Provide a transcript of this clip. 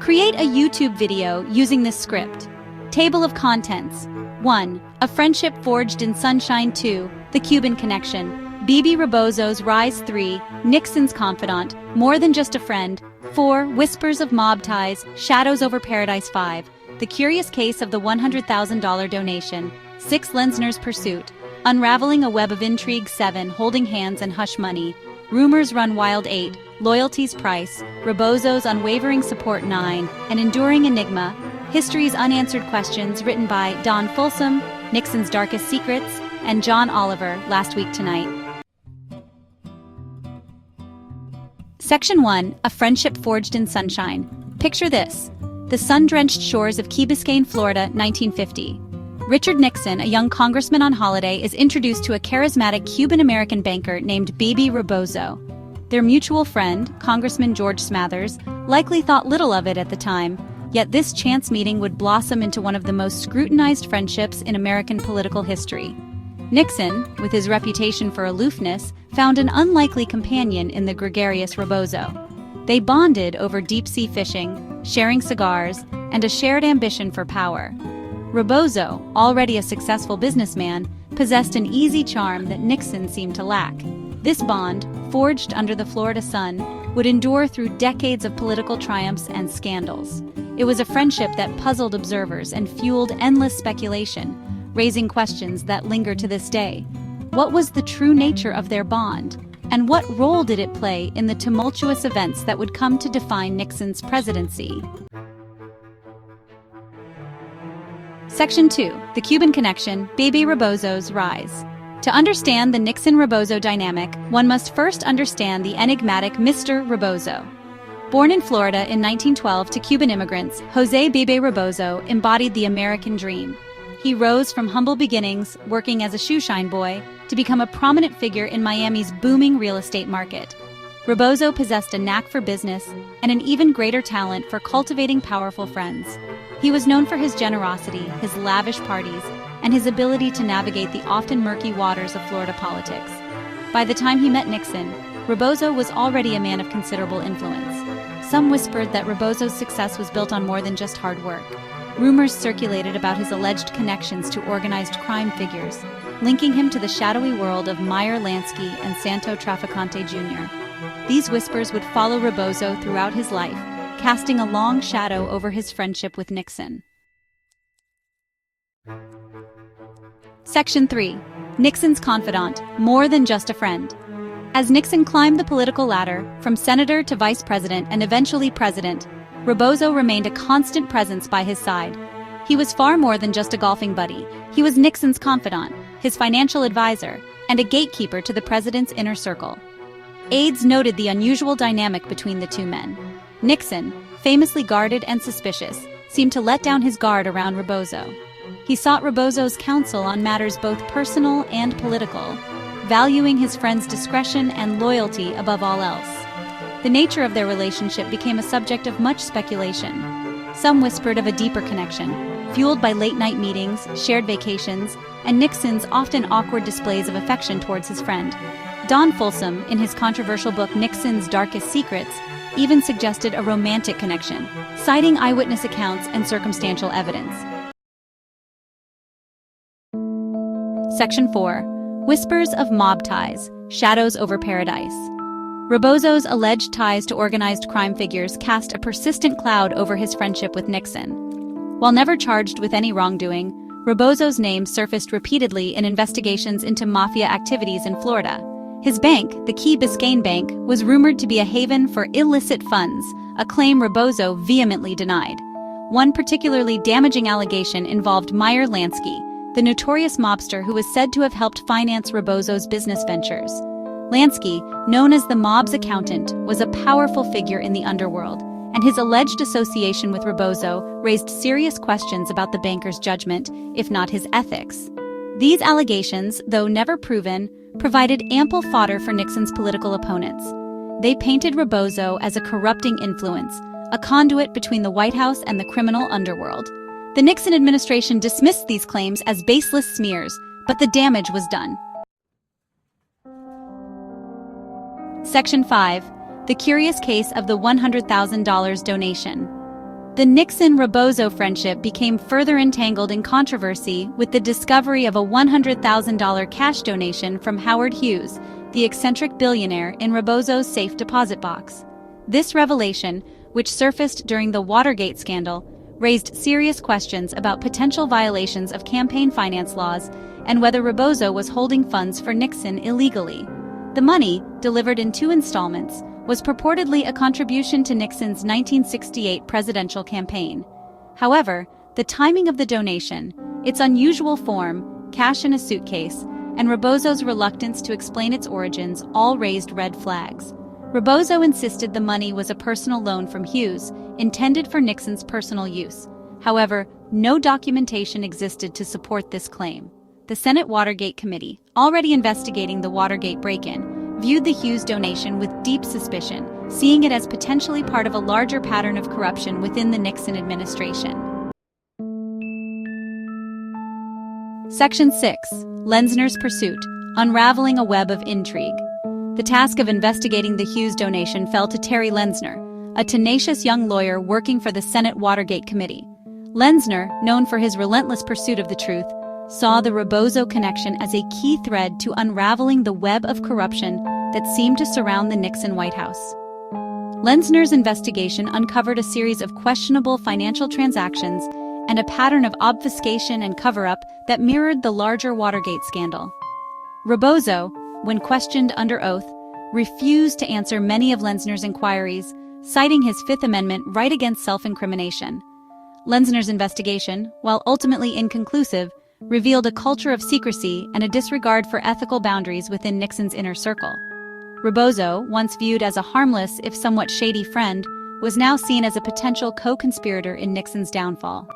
Create a YouTube video using this script. Table of contents. 1. A friendship forged in sunshine. 2. The Cuban connection. Bebe Rebozo's rise. 3. Nixon's confidant, more than just a friend. 4. Whispers of mob ties, shadows over paradise. 5. The curious case of the $100,000 donation. 6. Lenzner's pursuit, unraveling a web of intrigue. 7. Holding hands and hush money, rumors run wild. 8. Loyalty's price, Rebozo's unwavering support. 9. An enduring enigma, history's unanswered questions, written by Don Folsom, Nixon's darkest secrets, and John Oliver, Last Week Tonight. Section 1. A friendship forged in sunshine. Picture this: the sun-drenched shores of Key Biscayne, Florida, 1950. Richard Nixon, a young congressman on holiday, is introduced to a charismatic Cuban-American banker named Bebe Rebozo. Their mutual friend, Congressman George Smathers, likely thought little of it at the time, yet this chance meeting would blossom into one of the most scrutinized friendships in American political history. Nixon, with his reputation for aloofness, found an unlikely companion in the gregarious Rebozo. They bonded over deep-sea fishing, sharing cigars, and a shared ambition for power. Rebozo, already a successful businessman, possessed an easy charm that Nixon seemed to lack. This bond, forged under the Florida sun, would endure through decades of political triumphs and scandals. It was a friendship that puzzled observers and fueled endless speculation, raising questions that linger to this day. What was the true nature of their bond? And what role did it play in the tumultuous events that would come to define Nixon's presidency? Section 2. The Cuban connection, Bebe Rebozo's rise. To understand the Nixon-Rebozo dynamic, one must first understand the enigmatic Mr. Rebozo. Born in Florida in 1912 to Cuban immigrants, José Bebe Rebozo embodied the American dream. He rose from humble beginnings, working as a shoeshine boy, to become a prominent figure in Miami's booming real estate market. Rebozo possessed a knack for business and an even greater talent for cultivating powerful friends. He was known for his generosity, his lavish parties, and his ability to navigate the often murky waters of Florida politics. By the time he met Nixon, Rebozo was already a man of considerable influence. Some whispered that Rebozo's success was built on more than just hard work. Rumors circulated about his alleged connections to organized crime figures, linking him to the shadowy world of Meyer Lansky and Santo Trafficante Jr. These whispers would follow Rebozo throughout his life, casting a long shadow over his friendship with Nixon. Section 3. Nixon's confidant, more than just a friend. As Nixon climbed the political ladder, from senator to vice president and eventually president, Rebozo remained a constant presence by his side. He was far more than just a golfing buddy. He was Nixon's confidant, his financial advisor, and a gatekeeper to the president's inner circle. Aides noted the unusual dynamic between the two men. Nixon, famously guarded and suspicious, seemed to let down his guard around Rebozo. He sought Rebozo's counsel on matters both personal and political, valuing his friend's discretion and loyalty above all else. The nature of their relationship became a subject of much speculation. Some whispered of a deeper connection, fueled by late-night meetings, shared vacations, and Nixon's often awkward displays of affection towards his friend. Don Folsom, in his controversial book Nixon's Darkest Secrets, even suggested a romantic connection, citing eyewitness accounts and circumstantial evidence. Section 4. Whispers of mob ties, shadows over paradise. Rebozo's alleged ties to organized crime figures cast a persistent cloud over his friendship with Nixon. While never charged with any wrongdoing, Rebozo's name surfaced repeatedly in investigations into mafia activities in Florida. His bank, the Key Biscayne Bank, was rumored to be a haven for illicit funds, a claim Rebozo vehemently denied. One particularly damaging allegation involved Meyer Lansky, the notorious mobster who was said to have helped finance Rebozo's business ventures. Lansky, known as the mob's accountant, was a powerful figure in the underworld, and his alleged association with Rebozo raised serious questions about the banker's judgment, if not his ethics. These allegations, though never proven, provided ample fodder for Nixon's political opponents. They painted Rebozo as a corrupting influence, a conduit between the White House and the criminal underworld. The Nixon administration dismissed these claims as baseless smears, but the damage was done. Section 5. The curious case of the $100,000 donation. The Nixon-Rebozo friendship became further entangled in controversy with the discovery of a $100,000 cash donation from Howard Hughes, the eccentric billionaire, in Rebozo's safe deposit box. This revelation, which surfaced during the Watergate scandal, raised serious questions about potential violations of campaign finance laws and whether Rebozo was holding funds for Nixon illegally. The money, delivered in 2 installments, was purportedly a contribution to Nixon's 1968 presidential campaign. However, the timing of the donation, its unusual form, cash in a suitcase, and Rebozo's reluctance to explain its origins all raised red flags. Rebozo insisted the money was a personal loan from Hughes, intended for Nixon's personal use. However, no documentation existed to support this claim. The Senate Watergate Committee, already investigating the Watergate break-in, viewed the Hughes donation with deep suspicion, seeing it as potentially part of a larger pattern of corruption within the Nixon administration. Section 6. Lenzner's Pursuit: Unraveling a Web of Intrigue. The task of investigating the Hughes donation fell to Terry Lenzner, a tenacious young lawyer working for the Senate Watergate Committee. Lenzner, known for his relentless pursuit of the truth, saw the Rebozo connection as a key thread to unraveling the web of corruption that seemed to surround the Nixon White House. Lenzner's investigation uncovered a series of questionable financial transactions and a pattern of obfuscation and cover-up that mirrored the larger Watergate scandal. Rebozo, when questioned under oath, refused to answer many of Lenzner's inquiries, citing his Fifth Amendment right against self-incrimination. Lenzner's investigation, while ultimately inconclusive, revealed a culture of secrecy and a disregard for ethical boundaries within Nixon's inner circle. Rebozo, once viewed as a harmless if somewhat shady friend, was now seen as a potential co-conspirator in Nixon's downfall.